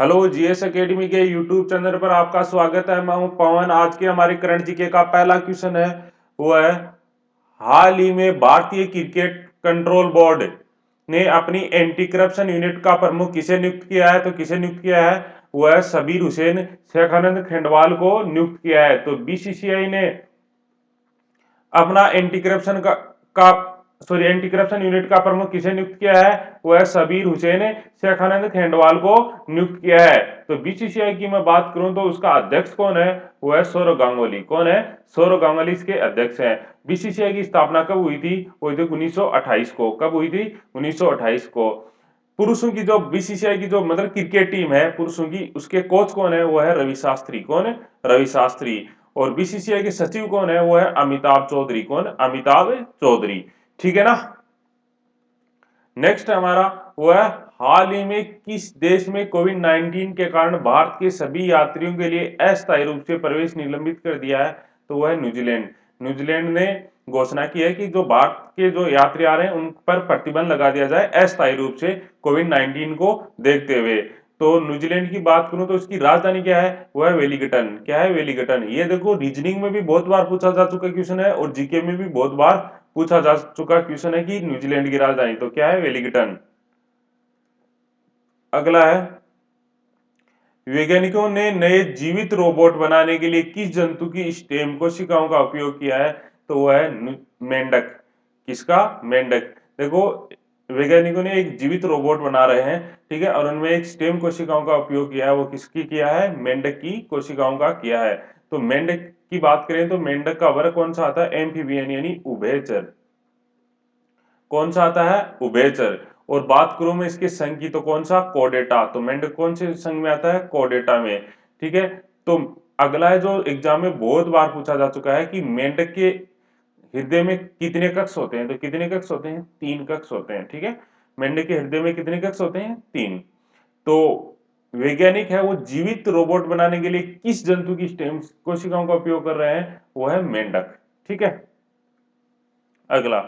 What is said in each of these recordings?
Hello GS academy के YouTube channel पर आपका स्वागत है। मैं हूं पवन। आज के हमारे करंट जीके का पहला क्वेश्चन है वो है, हाल ही में भारतीय क्रिकेट कंट्रोल बोर्ड ने अपनी एंटी करप्शन यूनिट का प्रमुख किसे नियुक्त किया है? तो किसे नियुक्त किया है? वो है सबीर हुसैन शेखानंद खेंडवाल को नियुक्त किया है। तो बीसीसीआई ने अपना एंटी करप्शन यूनिट का प्रमुख किसे नियुक्त किया है? वो है सबीर हुसैन शेखानंद खेंडवाल को नियुक्त किया है। तो बीसीसीआई की मैं बात करूं तो उसका अध्यक्ष कौन है? वो है सौरव गांगुली। कौन है? सौरव गांगुली इसके अध्यक्ष हैं। बीसीसीआई की स्थापना कब हुई थी? हुई थी 1928 को। कब हुई थी? 1928 को। पुरुषों की जो बीसीसीआई की जो मतलब क्रिकेट टीम है पुरुषों की, उसके कोच कौन है? वो है रवि शास्त्री। कौन है? रवि शास्त्री। और बीसीसीआई के सचिव कौन है? वो है अमिताभ चौधरी। कौन? अमिताभ चौधरी। ठीक है ना। नेक्स्ट हमारा वो है, हाल ही में किस देश में कोविड 19 के कारण भारत के सभी यात्रियों के लिए अस्थायी रूप से प्रवेश निलंबित कर दिया है? तो वो है न्यूजीलैंड। न्यूजीलैंड ने घोषणा की है कि जो भारत के जो यात्री आ रहे हैं उन पर प्रतिबंध लगा दिया जाए अस्थायी रूप से कोविड 19 को देखते हुए। तो न्यूजीलैंड की बात करूं तो इसकी राजधानी क्या है? वो है वेलिंगटन। क्या है? वेलिंगटन। ये देखो रीजनिंग में भी बहुत बार पूछा जा चुका क्वेश्चन है और जीके में भी बहुत बार पूछा जा चुका क्वेश्चन है कि न्यूजीलैंड की राजधानी तो क्या है? वेलिंगटन। अगला है, वैज्ञानिकों ने नए जीवित रोबोट बनाने के लिए किस जंतु की स्टेम कोशिकाओं का उपयोग किया है? तो वो है मेंढक। किसका? मेंढक। देखो, वैज्ञानिकों ने एक जीवित रोबोट बना रहे हैं, ठीक है, और उनमें एक स्टेम कोशिकाओं का उपयोग किया है। वो किसकी किया है? मेंढक की कोशिकाओं का किया है। तो मेंढक की बात करें तो मेंढक का वर्ग कौन सा आता है? एम्फीबियन यानी उभयचर। कौन सा आता है? उभयचर। और बात करूं मैं इसके संघ की तो कौन सा? कोर्डेटा। तो मेंढक कौन से संघ में आता है? कोर्डेटा में। ठीक है। तो अगला है जो एग्जाम में बहुत बार पूछा जा चुका है कि मेंढक के हृदय में कितने कक्ष होते हैं? तो कितने कक्ष होते हैं? 3 कक्ष होते हैं। ठीक है। मेंढक के हृदय में कितने कक्ष होते हैं? 3। तो वैज्ञानिक है वो जीवित रोबोट बनाने के लिए किस जंतु की स्टेम कोशिकाओं का उपयोग कर रहे हैं? वो है मेंढक। ठीक है। अगला,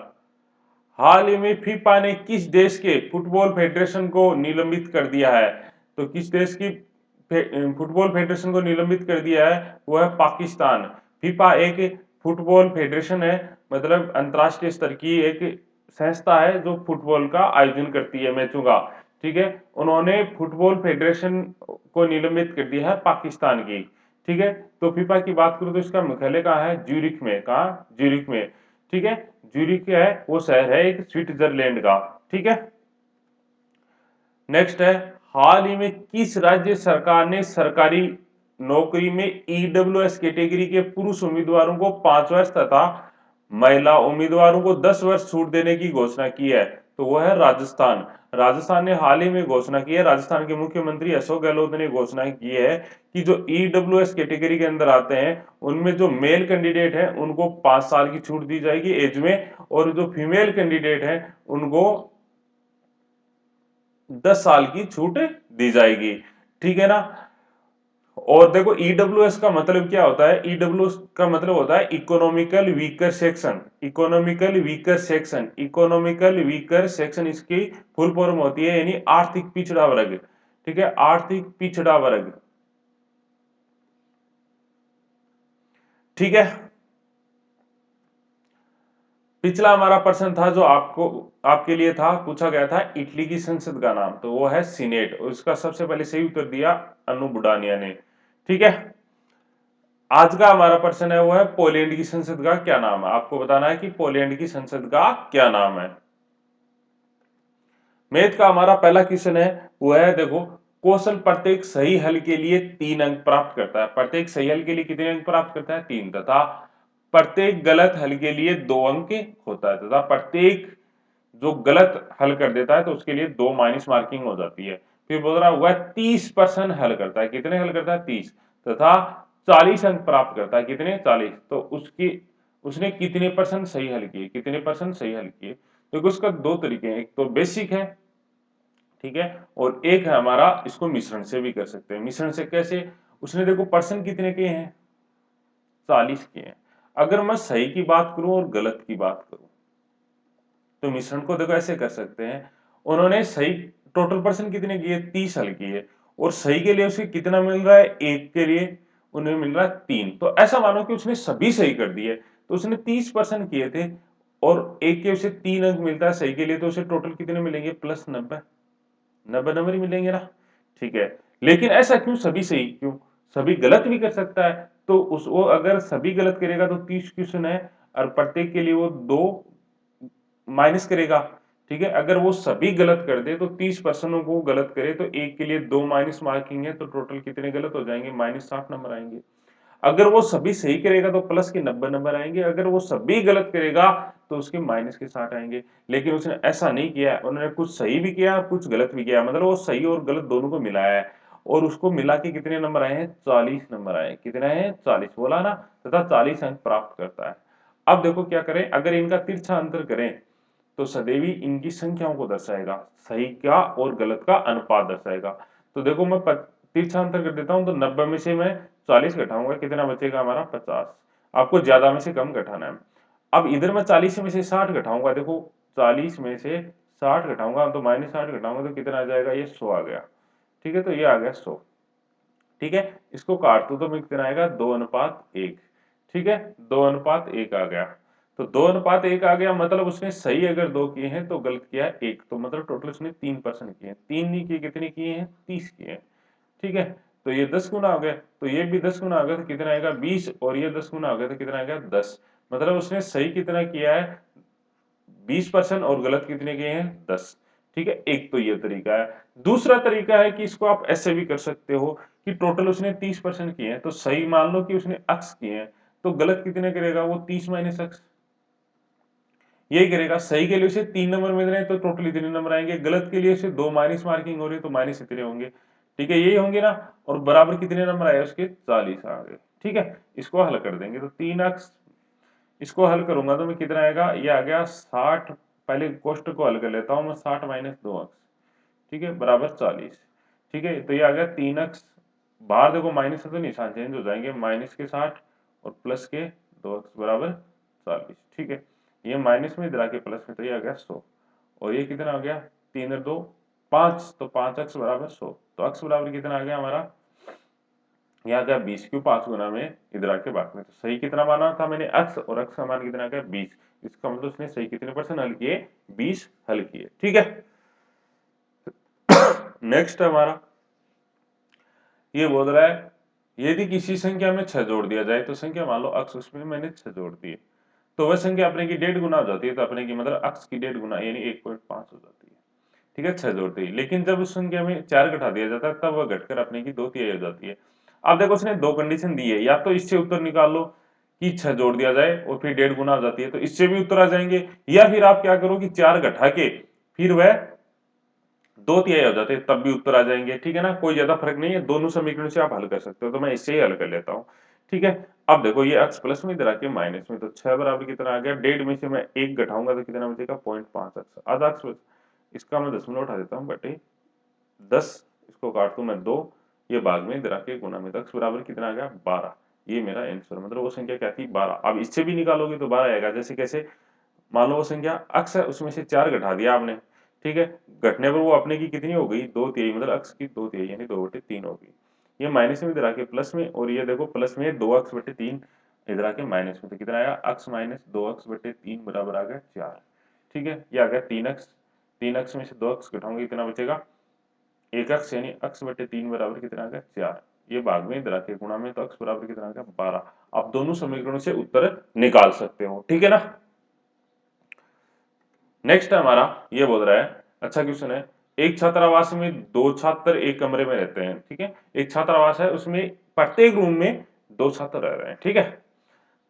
हाल ही में फीफा ने किस देश के फुटबॉल फेडरेशन को निलंबित कर दिया है? तो किस देश की फुटबॉल फेडरेशन को निलंबित कर दिया है? वो है पाकिस्तान। फीफा एक फुटबॉल फेडरेशन है, मतलब अंतरराष्ट्रीय स्तर की एक संस्था है जो फुटबॉल का आयोजन करती है, मैचों का। ठीक है। उन्होंने फुटबॉल फेडरेशन को निलंबित कर दिया है पाकिस्तान की। ठीक है। तो फीफा की बात करूं तो इसका मुख्यालय कहाँ है? ज्यूरिख में। कहाँ? ज्यूरिख में। ठीक है। ज्यूरिख है वो शहर है एक स्विट्जरलैंड का। ठीक है। नेक्स्ट है, हाल ही में किस राज्य सरकार ने सरकारी नौकरी में ईडब्ल्यूएस कैटेगरी के पुरुष उम्मीदवारों को 5 वर्ष तथा महिला उम्मीदवारों को 10 वर्ष छूट देने की घोषणा की है? तो वो है राजस्थान। राजस्थान ने हाल ही में घोषणा की है, राजस्थान के मुख्यमंत्री अशोक गहलोत ने घोषणा की है कि जो ईडब्ल्यूएस कैटेगरी के अंदर आते हैं उनमें जो मेल कैंडिडेट हैं उनको 5 साल की छूट दी जाएगी एज में, और जो फीमेल कैंडिडेट हैं उनको 10 साल की छूट दी जाएगी। ठीक है ना। और देखो ईडब्ल्यूएस का मतलब क्या होता है? ईडब्ल्यूएस का मतलब होता है economical weaker section. Economical weaker section, economical weaker section इसकी फुल फॉर्म होती है, यानी आर्थिक पिछड़ा वर्ग। ठीक है। आर्थिक पिछड़ा वर्ग। ठीक है। पिछला हमारा प्रश्न था जो आपको आपके लिए था, पूछा गया था इटली की संसद का नाम, तो वो है सीनेट, और इसका सबसे पहले सही उत्तर दिया अनु बुडानिया ने। ठीक है। आज का हमारा प्रश्न है वो है, पोलैंड की संसद का क्या नाम है? आपको बताना है कि पोलैंड की संसद का क्या नाम है। मैथ का हमारा पहला क्वेश्चन है वो है, देखो, कौशल प्रत्येक सही हल के लिए 3 अंक प्राप्त करता है। प्रत्येक सही हल के लिए कितने अंक प्राप्त करता है? 3। तथा प्रत्येक गलत हल के लिए 2 अंक होता है, तथा प्रत्येक जो गलत हल कर देता है तो उसके लिए 2 माइनस मार्किंग हो जाती है। फिर बोल रहा हुआ 30% हल करता है। कितने हल करता है? 30। तथा 40 अंक प्राप्त करता है। कितने? 40। तो उसकी उसने कितने परसेंट सही हल किए? कितने परसेंट सही हल किए? देखो उसका 2 तरीके हैं, एक तो बेसिक है, ठीक है, और एक है हमारा इसको मिश्रण से भी कर सकते हैं। मिश्रण से कैसे? उसने देखो परसेंट कितने किए हैं? 40 किए हैं। अगर मैं सही की बात करूं और गलत की बात करूं तो मिश्रण को देखो ऐसे कर सकते हैं, उन्होंने सही टोटल परसेंट कितने किए? 30 हल किए, और सही के लिए उसे कितना मिल रहा है, एक के लिए उन्हें मिल रहा है 3। तो ऐसा मानो कि उसने सभी सही कर दिए, तो उसने 30% किए थे और एक के उसे 3 अंक मिलता है सही के लिए, तो उसे टोटल कितने मिलेंगे, प्लस 90 90 नंबर ही मिलेंगे ना। ठीक है, लेकिन ऐसा क्यों, सभी सही क्यों, सभी गलत भी कर सकता है, तो उस वो अगर सभी गलत करेगा तो 30 क्वेश्चन है और प्रत्येक के लिए वो 2 माइनस करेगा। ठीक है, अगर वो सभी गलत कर दे तो 30 प्रश्नों को गलत करे तो एक के लिए 2 माइनस मार्किंग है, तो टोटल कितने गलत हो जाएंगे, माइनस 60 नंबर आएंगे। अगर वो सभी सही करेगा तो प्लस के 90 नंबर आएंगे, अगर वो सभी गलत करेगा तो उसके माइनस के 60 आएंगे। लेकिन उसने ऐसा नहीं किया, उन्होंने कुछ सही भी किया कुछ गलत भी किया, मतलब वो सही और गलत दोनों को मिलाया है और उसको मिला के कितने नंबर आए हैं, 40 नंबर आए। कितने आए हैं, 40 बोला ना, तथा 40 अंक प्राप्त करता है। अब देखो क्या करें, अगर इनका तिरछांतर करें तो सदैवी इनकी संख्याओं को दर्शाएगा, सही का और गलत का अनुपात दर्शाएगा। तो देखो मैं तिरछांतर कर देता हूं, तो 90 में से मैं 40 घटाऊंगा, कितना बचेगा हमारा, 50। आपको ज्यादा में से कम घटाना है। अब इधर मैं 40 में से 60 घटाऊंगा, देखो 40 में से 60 घटाऊंगा तो माइनस 60 घटाऊंगा तो कितना आ जाएगा, ये 100 आ गया। ठीक है, तो ये आ गया 100। ठीक है, इसको काट दो तो मैं कितना आएगा, 2:1। ठीक है, 2:1 आ गया। तो 2:1 आ गया, मतलब उसने सही अगर 2 किए हैं तो गलत किया है 1, तो मतलब टोटल उसने 3% किए हैं। 3 नहीं किए, कितने किए हैं, 30 किए हैं। ठीक है, तो ये 10 गुना हो गया, तो ये भी 10 गुना हो गया तो कितना आएगा, 20, और ये 10 गुना हो गया तो कितना आएगा, 10। मतलब उसने सही कितना किया है, 20% और गलत कितने किए हैं, 10। ठीक है, एक तो ये तरीका है। दूसरा तरीका है कि इसको आप ऐसे भी कर सकते हो कि टोटल उसने 30% किए हैं, तो सही मान लो कि उसने अक्स किए हैं, तो गलत कितने करेगा, वो 30 माइनस अक्स, यही करेगा। सही के लिए उसे 3 नंबर मिल रहे हैं तो टोटल इतने नंबर आएंगे, गलत के लिए उसे 2 माइनस मार्किंग हो रही है तो माइनस इतने होंगे। ठीक है, यही होंगे ना, और बराबर कितने नंबर आए उसके, 40 आ गए। ठीक है, इसको हल कर देंगे तो 3 अक्स, इसको हल करूंगा तो मैं कितना आएगा, ये आ गया 60। पहले कोष्ट को हल कर लेता हूं मैं, 60 माइनस 2 अक्स, ठीक है, बराबर 40। ठीक है, तो ये आ गया 3 अक्स, बाहर देखो माइनस है तो निशान चेंज हो जाएंगे, माइनस के 60 और प्लस के 2 अक्स बराबर 40। ठीक है, ये माइनस में इधर आके प्लस में, तो ये आ गया 100, और ये कितना आ गया, 3 और 2 5, तो 5 अक्स बराबर 100। तो अक्स बराबर कितना आ गया हमारा, यहाँ गया 20, क्यों, 5 गुना में इधर आके बाद में, तो सही कितना माना था मैंने, अक्स, और अक्स का मान कितना आ गया, 20। इसका मतलब उसने सही कितने परसेंट हल किए, 20 हल किए। ठीक है, नेक्स्ट हमारा ये बोल रहा है, यदि किसी संख्या में 6 जोड़ दिया जाए, तो संख्या मान लो अक्स, उसमें मैंने 6 जोड़ दिए, तो वह संख्या अपने की 1.5 गुना हो जाती है, तो अपने की मतलब अक्स की 1.5 गुना यानी 1.5 हो जाती है। ठीक है, 6 जोड़ दी, लेकिन जब उस संख्या में 4 घटा दिया जाता है तब वह घटकर अपने की 2/3 हो जाती है। अब देखो उसने दो कंडीशन दी है, या तो इससे उत्तर निकाल लो कि 6 जोड़ दिया जाए और फिर 1.5 गुना हो जाती है, तो इससे भी उत्तर आ जाएंगे, या फिर आप क्या करो कि 4 घटा के फिर वह 2/3 हो जाते हैं, तब भी उत्तर आ जाएंगे। ठीक है ना, कोई ज्यादा फर्क नहीं है, दोनों समीकरण से आप हल कर सकते हो, तो मैं इससे ही हल कर लेता हूँ। ठीक है, अब देखो ये अक्स प्लस में, इधर आके माइनस में, तो 6 बराबर कितना आ गया, 1.5 में से मैं 1 घटाऊंगा तो कितना बचेगा, 0.5 अक्स, आधा अक्स, इसका मैं दशमलव उठा देता हूँ बटे 10, इसको काट दूं मैं 2, ये भाग में इधर आके गुना में, तो अक्स बराबर कितना आ गया, 12। ये मेरा आंसर, मतलब वो संख्या क्या थी, 12। अब इससे भी निकालोगे तो 12 आएगा, जैसे कैसे, मान लो वो संख्या अक्स है, उसमें से 4 घटा दिया आपने। ठीक है, घटने पर वो अपने की कितनी हो गई, 2/3, मतलब अक्स की 2/3 यानी 2/3 हो गई। ये माइनस में इधर आके प्लस में, और ये देखो प्लस में 2 अक्स बटे 3 इधर आके माइनस में, तो कितना आया, अक्स माइनस 2 अक्स बटे 3 बराबर आ गया 4। ठीक है, ये आ गया 3 अक्स, 3 अक्स में से 2 अक्स घटाऊंगे कितना बचेगा, 1 अक्स, यानी अक्स बटे 3 बराबर कितना आ गया, 4। ये भाग में इधर आके गुणा में, तो अक्स बराबर कितना आ गया, 12। आप दोनों समीकरणों से उत्तर निकाल सकते हो। ठीक है ना, नेक्स्ट हमारा ये बोल रहा है, अच्छा क्वेश्चन है, एक छात्रावास में 2 छात्र एक कमरे में रहते हैं। ठीक है, एक छात्रावास है, उसमें प्रत्येक रूम में 2 छात्र रह रहे हैं। ठीक है,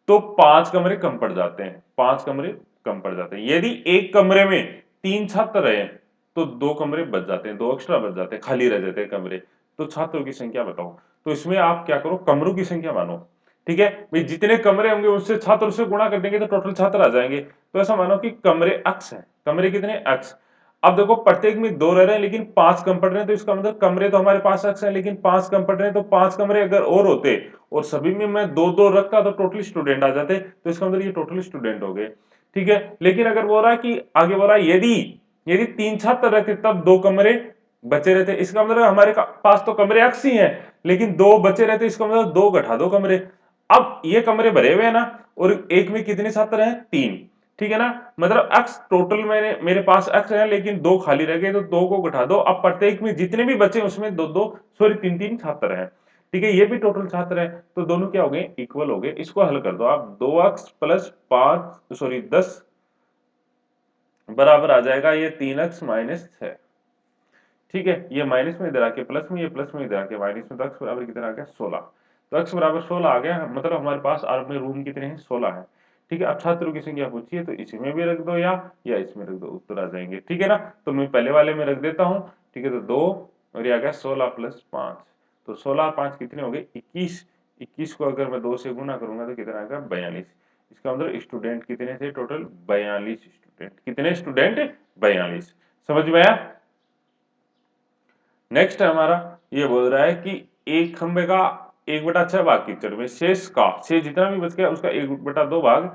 तो 5 कमरे कम पड़ जाते हैं, 5 कमरे कम पड़ जाते हैं। यदि एक कमरे में 3 छात्र रहे तो 2 कमरे बच जाते हैं, 2 एक्स्ट्रा बच जाते हैं, खाली रह जाते हैं कमरे। तो छात्रों की संख्या बताओ, तो इसमें आप क्या करो, कमरों की संख्या मानो। ठीक है भाई, जितने कमरे होंगे उससे छात्र से गुणा कर देंगे तो टोटल छात्र आ जाएंगे। तो ऐसा मानो कि कमरे अक्स है, कमरे कितने, अक्स। अब देखो प्रत्येक में 2 रह रहे हैं लेकिन 5 कम पड़ रहे हैं, तो इसका मतलब कमरे तो हमारे पास अक्स है लेकिन 5 कम पड़ रहे हैं, तो 5 कमरे अगर और होते और सभी में मैं 2-2 रखता तो टोटल स्टूडेंट आ जाते, तो इसका मतलब ये टोटल स्टूडेंट हो गए। ठीक है, लेकिन अगर बोल रहा है कि आगे बोल रहा है, यदि यदि 3 छात्र रहते तब 2 कमरे बचे रहते, इसका मतलब हमारे पास तो कमरे अक्स ही हैं, लेकिन दो बचे रहते, इसका मतलब दो घटा दो कमरे। अब ये कमरे भरे हुए हैं ना, और एक में कितने छात्र हैं, 3, ठीक है ना, मतलब अक्स टोटल मेरे पास अक्स है, लेकिन दो खाली रह गए, तो दो को घटा दो, अब प्रत्येक में जितने भी बचे उसमें दो दो सॉरी 3 3 छात्र हैं, ठीक है, ये भी टोटल छात्र हैं, तो दोनों क्या हो गए, इक्वल हो गए। इसको हल कर दो आप, 2x प्लस 5 सॉरी 10 बराबर आ जाएगा ये 3x माइनस 6, ठीक है, ये माइनस में इधर आके प्लस में, ये प्लस में इधर आके माइनस में, तो x बराबर कितना आ गया, 16। तो x बराबर 16 आ गया, मतलब हमारे पास आर में रूम कितने हैं, 16 है, ठीक है। अब छात्रों की संख्या पूछिए, तो इसी में भी रख दो या इसमें रख दो, उत्तर आ जाएंगे, ठीक है ना। तो मैं पहले वाले में रख देता हूँ, ठीक है, तो 2 और ये आ गया 16 प्लस 5, तो 16 और 5 कितने हो गए, 21। 21 को अगर मैं 2 से गुना करूंगा तो कितना आएगा, 42। इसका मतलब स्टूडेंट कितने थे, टोटल 42 स्टूडेंट, कितने स्टूडेंट, 42। समझ में आया। नेक्स्ट है हमारा, ये बोल रहा है कि एक खंबे का 1/6 भाग कीचड़ में, शेष जितना भी बच गया उसका 1/2 भाग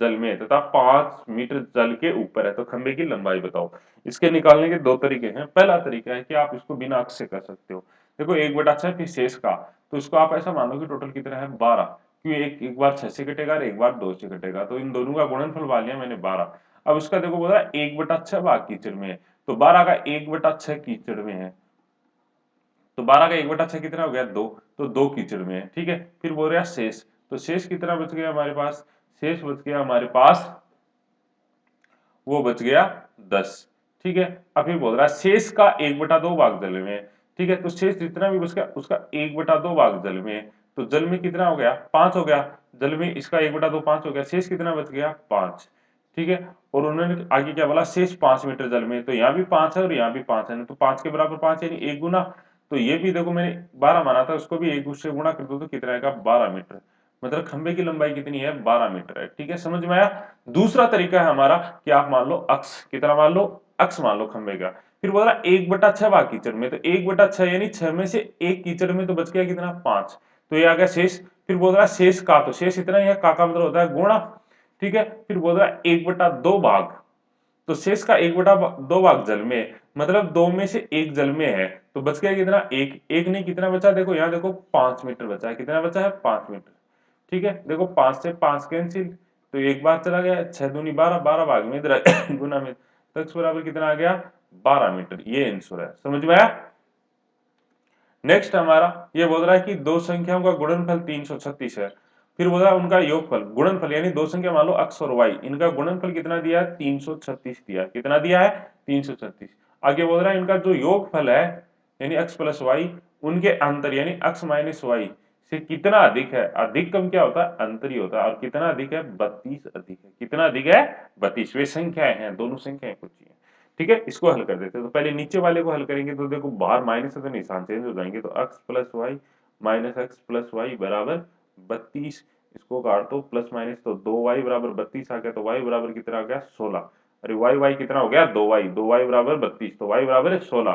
जल में तथा 5 मीटर जल के ऊपर है, तो खंबे की लंबाई बताओ। इसके निकालने के दो तरीके हैं। पहला तरीका है कि आप इसको बिना अक्स से कर सकते हो। देखो 1/6 फिर शेष का, तो इसको आप ऐसा मानो कि टोटल कितना है, 12, क्योंकि एक बार 6 से कटेगा और एक बार 2 से कटेगा, तो इन दोनों का गुणनफल वा लिया मैंने 12। अब इसका देखो बोला 1/6 भाग कीचड़ में है, तो 12 का 1/6 कीचड़ में है, तो 12 का 1/6 कितना हो गया, 2, तो 2 कीचड़ में है, ठीक है। फिर बोल रहा शेष, तो शेष कितना बच गया हमारे पास, शेष बच गया हमारे पास, वो बच गया 10, ठीक है। अब फिर बोल रहा है शेष का 1/2 भाग जल में है, ठीक है, तो शेष जितना भी बच गया उसका 1/2 भाग जल में है, तो जल में कितना हो गया, 5 हो गया, जल में इसका 1/2 5 हो गया, शेष कितना बच गया, 5, ठीक है। और उन्होंने आगे क्या बोला, शेष 5 मीटर जल में, तो यहाँ भी 5 है और यहाँ भी 5 है ना, तो 5 के बराबर 5 यानी 1 गुना, तो ये भी देखो मैंने 12 माना था, उसको भी 1 से गुणा कर दो तो कितना आएगा, 12 मीटर, मतलब खंबे की लंबाई कितनी है, 12 मीटर है, ठीक है, समझ में आया। दूसरा तरीका है हमारा कि आप मान लो अक्स, कितना मान लो, अक्स मान लो खंबे का। फिर बोला 1/6 भाग कीचड़ में, तो 1/6 यानी 6 में से एक कीचड़ में, तो बच गया कितना, 5, तो ये आ गया शेष। फिर बोल रहा है शेष का, तो शेष इतना ही है, का मतलब होता है गुणा, ठीक है। फिर बोल रहा है 1/2 भाग, तो शेष का 1/2 भाग जल में, मतलब 2 में से एक जल में है, तो बच गया कितना, एक, एक नहीं कितना बचा, देखो यहाँ देखो 5 मीटर बचा है, कितना बचा है, 5 मीटर, ठीक है। देखो 5 से 5 कैंसिल, तो एक बार चला गया, 6 दूनी 12, 12 भाग में इधर गुना में, तो x बराबर कितना आ गया, 12 मीटर, ये आंसर है, समझ में आया। नेक्स्ट हमारा ये बोल रहा है कि दो संख्याओं का गुणनफल 336 है, फिर बोल रहा है उनका योगफल, गुणनफल यानी दो संख्या मान लो x और y, इनका गुणनफल कितना दिया है, 336 दिया है, कितना दिया है, 336। आगे बोल रहा है इनका जो योगफल है यानी x प्लस वाई, उनके अंतर यानी x माइनस वाई से कितना अधिक है, अधिक कम क्या होता है, अंतर ही होता है, और कितना अधिक है, 32 अधिक है, कितना अधिक है, 32। वे संख्याएं हैं, दोनों संख्याएं कुछ ही हैं, ठीक है। इसको हल कर देते हैं, तो पहले नीचे वाले को हल करेंगे, तो देखो बाहर माइनस है तो निशान चेंज हो जाएंगे, तो x plus y minus x plus y बराबर 32, इसको काट दो प्लस माइनस, तो 2y बराबर 32 आ गया, तो y बराबर कितना आ गया, 16। अरे y कितना हो गया, 2y बराबर 32, तो y बराबर है 16,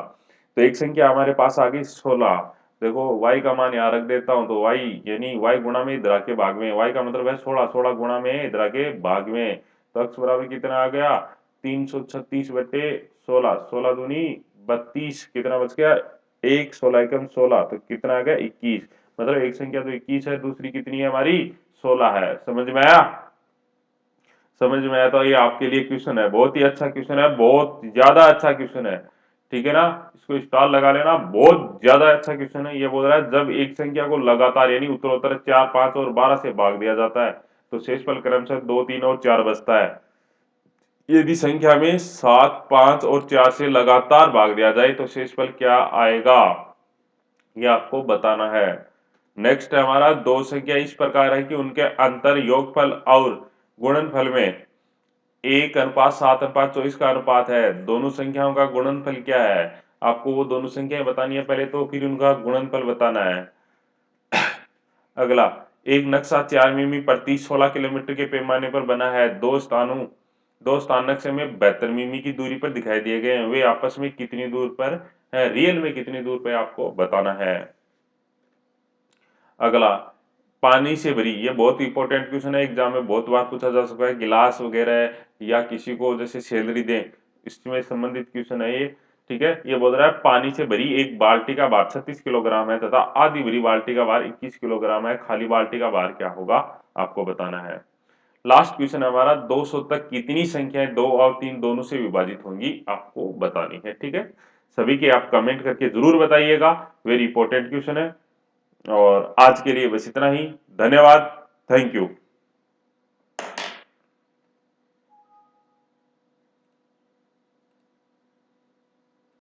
तो एक संख्या हमारे पास आ गई 16। देखो y का मान यहाँ रख देता हूँ, तो y यानी y गुणा में इधर आके भाग में, y का मतलब है 16, 16 गुणा में इधर आके भाग में, तो x बराबर कितना आ गया, 336/16, 16 दूनी 32, कितना बच गया, एक, 16 एकम 16, तो कितना आ गया, 21, मतलब एक संख्या तो 21 है, दूसरी कितनी है हमारी, 16 है, समझ में आया। समझ में आया, तो ये आपके लिए क्वेश्चन है, बहुत ही अच्छा क्वेश्चन है, बहुत ज्यादा अच्छा क्वेश्चन है, ठीक है ना, इसको स्टार लगा लेना, बहुत ज्यादा अच्छा क्वेश्चन है। ये बोल रहा है जब एक संख्या को लगातार यानी उत्तरोत्तर 4, 5 और 12 से भाग दिया जाता है, तो शेषफल क्रमशः 2, 3 और 4 बचता है। यदि संख्या में 7, 5 और 4 से लगातार भाग दिया जाए तो शेषफल क्या आएगा, ये आपको बताना है। नेक्स्ट है हमारा, दो संख्या इस प्रकार है कि उनके अंतर योगफल और गुणनफल में 1:7:24 का अनुपात है, दोनों संख्याओं का गुणनफल क्या है, आपको वो दोनों संख्याएं बतानी है पहले, तो फिर उनका गुणनफल बताना है। अगला, एक नक्शा 4 मिमी प्रति 16 किलोमीटर के पैमाने पर बना है, दो स्थान नक्शे में 72 मिमी की दूरी पर दिखाई दिए गए हैं, वे आपस में कितनी दूर पर है, रियल में कितनी दूर पर आपको बताना है। अगला, पानी से भरी, ये बहुत इंपॉर्टेंट क्वेश्चन है, एग्जाम में बहुत बार पूछा जा सकता है, गिलास वगैरह या किसी को जैसे सैलरी दें, इसमें संबंधित क्वेश्चन है ये, ठीक है, ये बोल रहा है पानी से भरी एक बाल्टी का भार 36 किलोग्राम है तथा आधी भरी बाल्टी का भार 21 किलोग्राम है, खाली बाल्टी का भार क्या होगा आपको बताना है। लास्ट क्वेश्चन हमारा 200 तक कितनी संख्याएं 2 और 3 दोनों से विभाजित होंगी आपको बतानी है। ठीक है, सभी के आप कमेंट करके जरूर बताइएगा, वेरी इंपॉर्टेंट क्वेश्चन है। और आज के लिए बस इतना ही, धन्यवाद, थैंक यू।